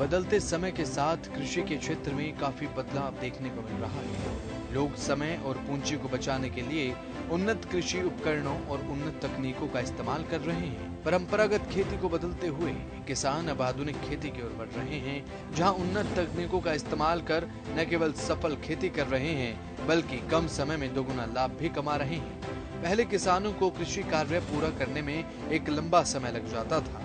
बदलते समय के साथ कृषि के क्षेत्र में काफी बदलाव देखने को मिल रहा है। लोग समय और पूंजी को बचाने के लिए उन्नत कृषि उपकरणों और उन्नत तकनीकों का इस्तेमाल कर रहे हैं। परंपरागत खेती को बदलते हुए किसान अब आधुनिक खेती की ओर बढ़ रहे हैं, जहां उन्नत तकनीकों का इस्तेमाल कर न केवल सफल खेती कर रहे हैं, बल्कि कम समय में दोगुना लाभ भी कमा रहे हैं। पहले किसानों को कृषि कार्य पूरा करने में एक लंबा समय लग जाता था,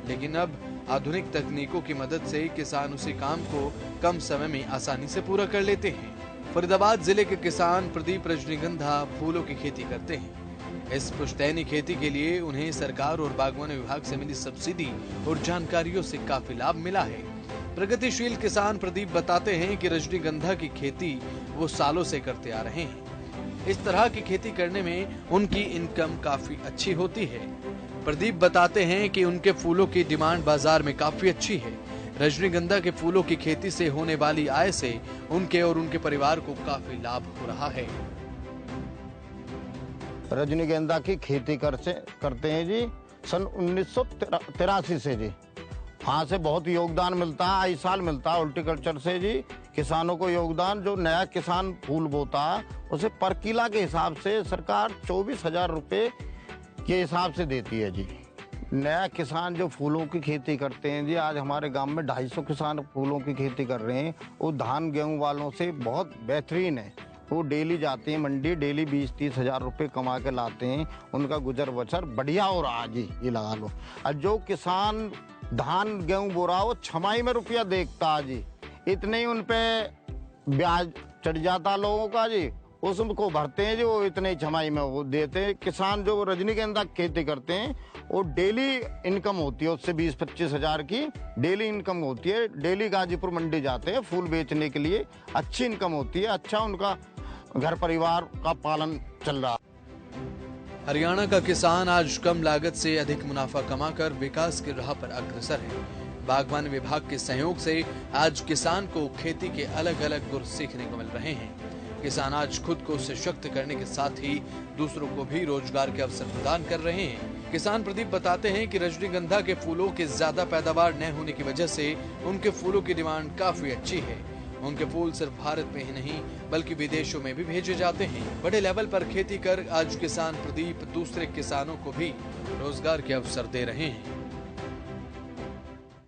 लेकिन अब आधुनिक तकनीकों की मदद से किसान उसी काम को कम समय में आसानी से पूरा कर लेते हैं। फरीदाबाद जिले के किसान प्रदीप रजनीगंधा फूलों की खेती करते हैं। इस पुश्तैनी खेती के लिए उन्हें सरकार और बागवानी विभाग से मिली सब्सिडी और जानकारियों से काफी लाभ मिला है। प्रगतिशील किसान प्रदीप बताते हैं कि रजनीगंधा की खेती वो सालों से करते आ रहे हैं। इस तरह की खेती करने में उनकी इनकम काफी अच्छी होती है। प्रदीप बताते हैं कि उनके फूलों की डिमांड बाजार में काफी अच्छी है। रजनीगंधा के फूलों की खेती से होने वाली आय से उनके और उनके परिवार को काफी लाभ हो रहा है। रजनीगंधा की खेती करते हैं जी सन 1983 से जी। वहाँ से बहुत योगदान मिलता है, आई साल मिलता है हॉर्टिकल्चर से जी। किसानों को योगदान, जो नया किसान फूल बोता है उसे पर किला के हिसाब से सरकार 24,000 रुपये के हिसाब से देती है जी। नया किसान जो फूलों की खेती करते हैं जी, आज हमारे गांव में 250 किसान फूलों की खेती कर रहे हैं। वो धान गेहूं वालों से बहुत बेहतरीन है। वो डेली जाते हैं मंडी, डेली 20-30 हजार रुपये कमा के लाते हैं। उनका गुजर बसर बढ़िया हो रहा है जी, ये लगा लो। और जो किसान धान गेहूं बो रहा, वो छमाही में रुपया देखता है जी। इतने ही उन पे ब्याज चढ़ जाता लोगों का जी, उसको भरते हैं जी, वो इतने छमाही में वो देते हैं। किसान जो रजनीगंधा खेती करते हैं वो डेली इनकम होती है, उससे 20-25 हजार की डेली इनकम होती है। डेली गाजीपुर मंडी जाते हैं फूल बेचने के लिए, अच्छी इनकम होती है। अच्छा उनका घर परिवार का पालन चल रहा है। हरियाणा का किसान आज कम लागत से अधिक मुनाफा कमाकर विकास की राह पर अग्रसर है। बागवानी विभाग के सहयोग से आज किसान को खेती के अलग अलग गुर सीखने को मिल रहे हैं। किसान आज खुद को सशक्त करने के साथ ही दूसरों को भी रोजगार के अवसर प्रदान कर रहे हैं। किसान प्रदीप बताते हैं कि रजनीगंधा के फूलों के ज्यादा पैदावार न होने की वजह से उनके फूलों की डिमांड काफी अच्छी है। उनके फूल सिर्फ भारत में ही नहीं बल्कि विदेशों में भी भेजे जाते हैं। बड़े लेवल पर खेती कर आज किसान प्रदीप दूसरे किसानों को भी रोजगार के अवसर दे रहे हैं।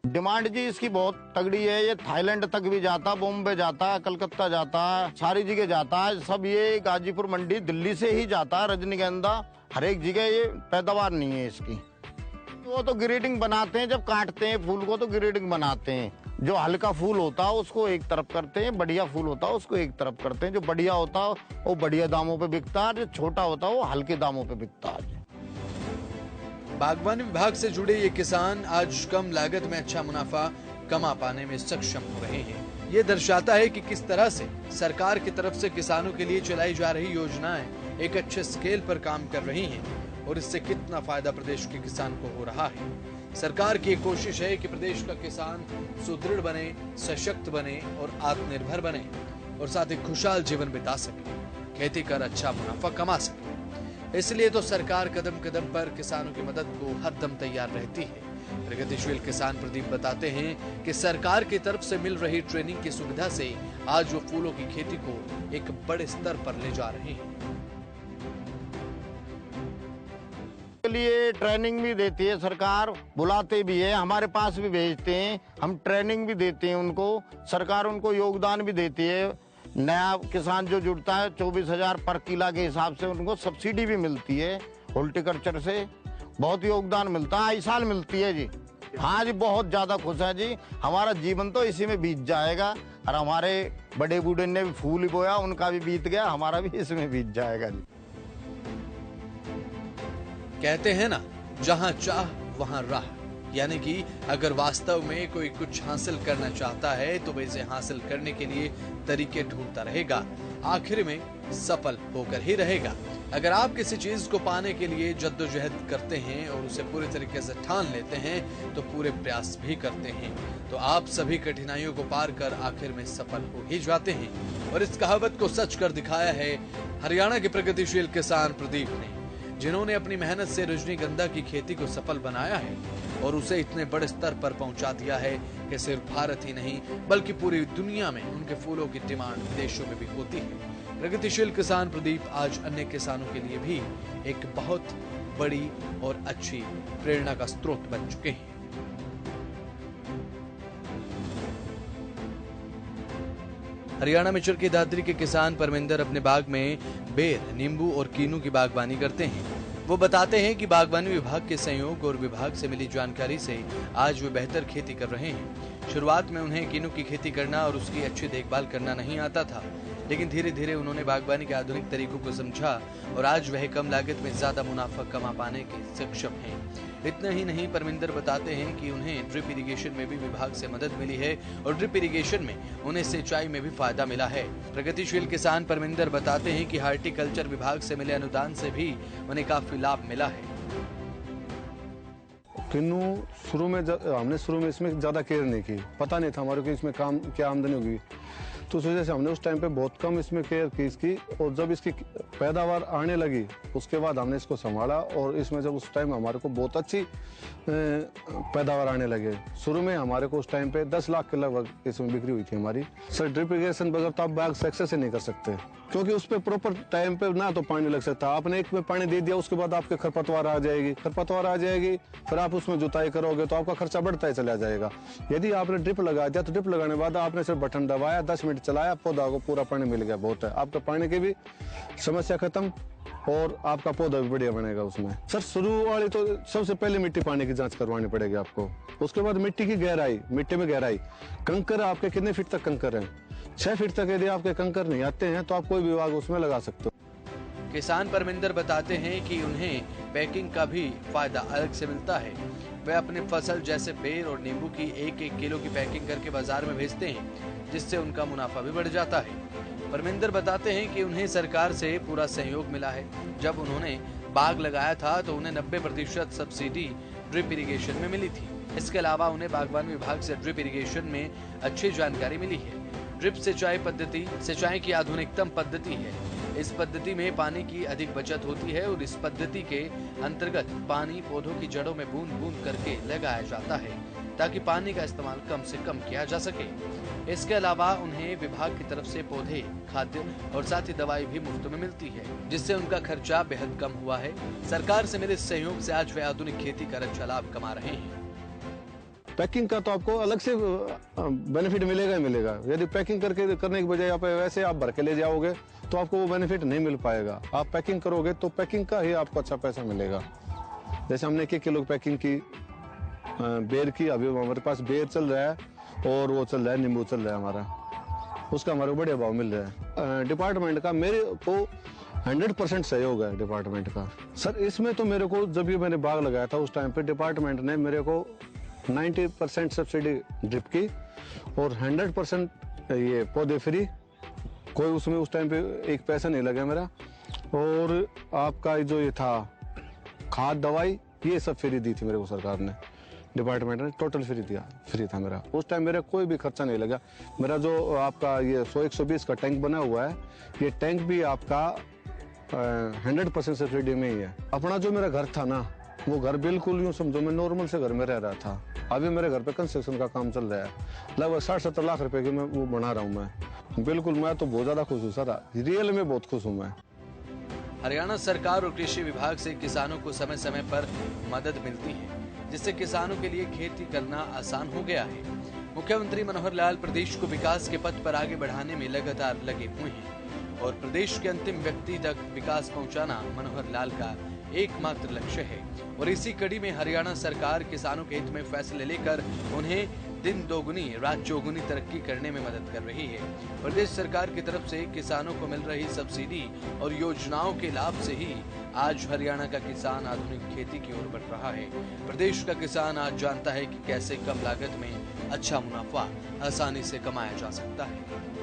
डिमांड जी इसकी बहुत तगड़ी है। ये थाईलैंड तक भी जाता, बॉम्बे जाता, कलकत्ता जाता, सारी जगह जाता है। सब ये गाजीपुर मंडी दिल्ली से ही जाता है रजनीगंधा। हर एक जगह ये पैदावार नहीं है इसकी। वो तो ग्रेडिंग बनाते हैं, जब काटते हैं फूल को तो ग्रेडिंग बनाते हैं। जो हल्का फूल होता है उसको एक तरफ करते हैं, बढ़िया फूल होता है उसको एक तरफ करते हैं। जो बढ़िया होता है वो बढ़िया दामों पे बिकता है, जो छोटा होता है वो हल्के दामों पे बिकता है। बागवानी विभाग से जुड़े ये किसान आज कम लागत में अच्छा मुनाफा कमा पाने में सक्षम हो रहे हैं। ये दर्शाता है कि किस तरह से सरकार की तरफ से किसानों के लिए चलाई जा रही योजनाएं एक अच्छे स्केल पर काम कर रही हैं और इससे कितना फायदा प्रदेश के किसान को हो रहा है। सरकार की कोशिश है कि प्रदेश का किसान सुदृढ़ बने, सशक्त बने और आत्मनिर्भर बने और साथ ही खुशहाल जीवन बिता सके, खेती कर अच्छा मुनाफा कमा सके। इसलिए तो सरकार कदम कदम पर किसानों की मदद को हरदम तैयार रहती है। प्रगतिशील किसान प्रदीप बताते हैं कि सरकार की तरफ से मिल रही ट्रेनिंग की सुविधा से आज वो फूलों की खेती को एक बड़े स्तर पर ले जा रहे हैं। के लिए ट्रेनिंग भी देती है सरकार, बुलाते भी है, हमारे पास भी भेजते हैं, हम ट्रेनिंग भी देते हैं उनको। सरकार उनको योगदान भी देती है। नया किसान जो जुड़ता है 24,000 पर किला के हिसाब से उनको सब्सिडी भी मिलती है हॉर्टिकल्चर से। बहुत योगदान मिलता है, आई साल मिलती है जी। हाँ जी, बहुत ज्यादा खुश है जी। हमारा जीवन तो इसी में बीत जाएगा और हमारे बड़े बूढ़े ने भी फूल बोया, उनका भी बीत गया, हमारा भी इसमें बीत जाएगा जी। कहते हैं ना, जहां चाह वहां राह। यानी कि अगर वास्तव में कोई कुछ हासिल करना चाहता है तो वह इसे हासिल करने के लिए तरीके ढूंढता रहेगा, आखिर में सफल होकर ही रहेगा। अगर आप किसी चीज को पाने के लिए जद्दोजहद करते हैं और उसे पूरे तरीके से ठान लेते हैं तो पूरे प्रयास भी करते हैं तो आप सभी कठिनाइयों को पार कर आखिर में सफल हो ही जाते हैं। और इस कहावत को सच कर दिखाया है हरियाणा के प्रगतिशील किसान प्रदीप ने। जिन्होंने अपनी मेहनत से रजनीगंधा की खेती को सफल बनाया है और उसे इतने बड़े स्तर पर पहुंचा दिया है कि सिर्फ भारत ही नहीं बल्कि पूरी दुनिया में उनके फूलों की डिमांड विदेशों में भी होती है। प्रगतिशील किसान प्रदीप आज अन्य किसानों के लिए भी एक बहुत बड़ी और अच्छी प्रेरणा का स्रोत बन चुके हैं। हरियाणा में चुरकी दादरी के किसान परमिंदर अपने बाग में बेर, नींबू और कीनू की बागवानी करते हैं। वो बताते हैं कि बागवानी विभाग के सहयोग और विभाग से मिली जानकारी से आज वे बेहतर खेती कर रहे हैं। शुरुआत में उन्हें कीनू की खेती करना और उसकी अच्छी देखभाल करना नहीं आता था, लेकिन धीरे धीरे उन्होंने बागवानी के आधुनिक तरीकों को समझा और आज वह कम लागत में ज्यादा मुनाफा कमा पाने के सक्षम हैं। इतना ही नहीं, परमिंदर बताते हैं कि उन्हें ड्रिप इरिगेशन में भी विभाग से मदद मिली है और ड्रिप इरिगेशन में उन्हें सिंचाई में भी फायदा मिला है। प्रगतिशील किसान परमिंदर बताते हैं कि हार्टिकल्चर विभाग से मिले अनुदान से भी उन्हें काफी लाभ मिला है। किन्नू हमने शुरू में इसमें ज़्यादा केयर नहीं की, पता नहीं था हमारे को इसमें काम क्या आमदनी होगी, तो उस वजह से हमने उस टाइम पे बहुत कम इसमें केयर की इसकी। और जब इसकी पैदावार आने लगी उसके बाद हमने इसको संभाला और इसमें जब उस टाइम हमारे को बहुत अच्छी पैदावार आने लगे। शुरू में हमारे को उस टाइम पे 10 लाख के लगभग इसमें बिक्री हुई थी हमारी। सर ड्रिप इरिगेशन बगैर तो आप बाग सक्सेस नहीं कर सकते, क्योंकि उस पर प्रॉपर टाइम पे ना तो पानी लग सकता। आपने एक में पानी दे दिया उसके बाद आपके खरपतवार आ जाएगी, फिर आप उसमें जुताई करोगे तो आपका खर्चा बढ़ता ही चला जाएगा। यदि आपने ड्रिप लगा दिया तो ड्रिप लगाने के बाद आपने सिर्फ बटन दबाया, 10 मिनट चलाया, पौधा को पूरा पानी मिल गया, बहुत है। आपका पानी की भी समस्या खत्म और आपका पौधा भी बढ़िया बनेगा उसमें। सर शुरू वाली तो सबसे पहले मिट्टी पानी की जांच करवानी पड़ेगी आपको। उसके बाद मिट्टी की गहराई, मिट्टी में गहराई, कंकर आपके कितने फीट तक कंकर हैं? 6 फीट तक यदि आपके कंकर नहीं आते हैं तो आप कोई भी बाग उसमें लगा सकते हो। किसान परमिंदर बताते हैं कि उन्हें पैकिंग का भी फायदा अलग से मिलता है। वे अपनी फसल जैसे बेर और नींबू की 1-1 किलो की पैकिंग करके बाजार में भेजते हैं, जिससे उनका मुनाफा भी बढ़ जाता है। परमिंदर बताते हैं कि उन्हें सरकार से पूरा सहयोग मिला है। जब उन्होंने बाग लगाया था तो उन्हें 90% सब्सिडी ड्रिप इरिगेशन में मिली थी। इसके अलावा उन्हें बागवानी विभाग से ड्रिप इरिगेशन में अच्छी जानकारी मिली है। ड्रिप सिंचाई पद्धति सिंचाई की आधुनिकतम पद्धति है। इस पद्धति में पानी की अधिक बचत होती है और इस पद्धति के अंतर्गत पानी पौधों की जड़ों में बूंद बूंद करके लगाया जाता है, ताकि पानी का इस्तेमाल कम से कम किया जा सके। इसके अलावा उन्हें विभाग की तरफ से पौधे, खाद्य और साथ ही दवाई भी मुफ्त में मिलती है, जिससे उनका खर्चा बेहद कम हुआ है। सरकार से मिले सहयोग से आज वे आधुनिक खेती कर अच्छा लाभ कमा रहे हैं। पैकिंग का तो आपको अलग से बेनिफिट मिलेगा ही मिलेगा। यदि पैकिंग करने के बजाय आप वैसे आप भर के ले जाओगे तो आपको वो बेनिफिट नहीं मिल पाएगा। आप पैकिंग करोगे तो पैकिंग का ही आपको अच्छा पैसा मिलेगा। जैसे हमने 1 किलो पैकिंग की बेर की, अभी हमारे पास बेर चल रहा है और वो चल रहा है नींबू चल रहा है हमारा, उसका हमारे को बढ़िया भाव मिल रहा है। डिपार्टमेंट का मेरे को 100% सहयोग है डिपार्टमेंट का। सर इसमें तो मेरे को जब ये मैंने बाग लगाया था उस टाइम पे डिपार्टमेंट ने मेरे को 90% सब्सिडी ड्रिप की और 100% ये पौधे फ्री, कोई उसमें उस टाइम पे एक पैसा नहीं लगा मेरा। और आपका जो ये था खाद, दवाई, ये सब फ्री दी थी मेरे को सरकार ने, डिपार्टमेंट ने टोटल फ्री था मेरा। उस टाइम मेरा कोई भी खर्चा नहीं लगा। मेरा जो आपका ये 100-120 का टैंक बना हुआ है, ये टैंक भी आपका 100% सब्सिडी में ही है। अपना जो मेरा घर था ना, वो घर बिल्कुल यूँ समझो मैं नॉर्मल से घर में रह रहा था। अभी मेरे घर पे कंस्ट्रक्शन का काम चल रहा है, लगभग 60-70 लाख रुपए की मैं वो बना रहा हूँ मैं। बिल्कुल मैं तो बहुत ज्यादा खुश हूँ सर, रियल में बहुत खुश हूँ मैं। हरियाणा सरकार और कृषि विभाग से किसानों को समय समय पर मदद मिलती है, जिससे किसानों के लिए खेती करना आसान हो गया है। मुख्यमंत्री मनोहर लाल प्रदेश को विकास के पथ पर आगे बढ़ाने में लगातार लगे हुए हैं और प्रदेश के अंतिम व्यक्ति तक विकास पहुंचाना मनोहर लाल का एकमात्र लक्ष्य है। और इसी कड़ी में हरियाणा सरकार किसानों के हित में फैसले लेकर उन्हें दिन दोगुनी रात चौगुनी तरक्की करने में मदद कर रही है। प्रदेश सरकार की तरफ से किसानों को मिल रही सब्सिडी और योजनाओं के लाभ से ही आज हरियाणा का किसान आधुनिक खेती की ओर बढ़ रहा है। प्रदेश का किसान आज जानता है कि कैसे कम लागत में अच्छा मुनाफा आसानी से कमाया जा सकता है।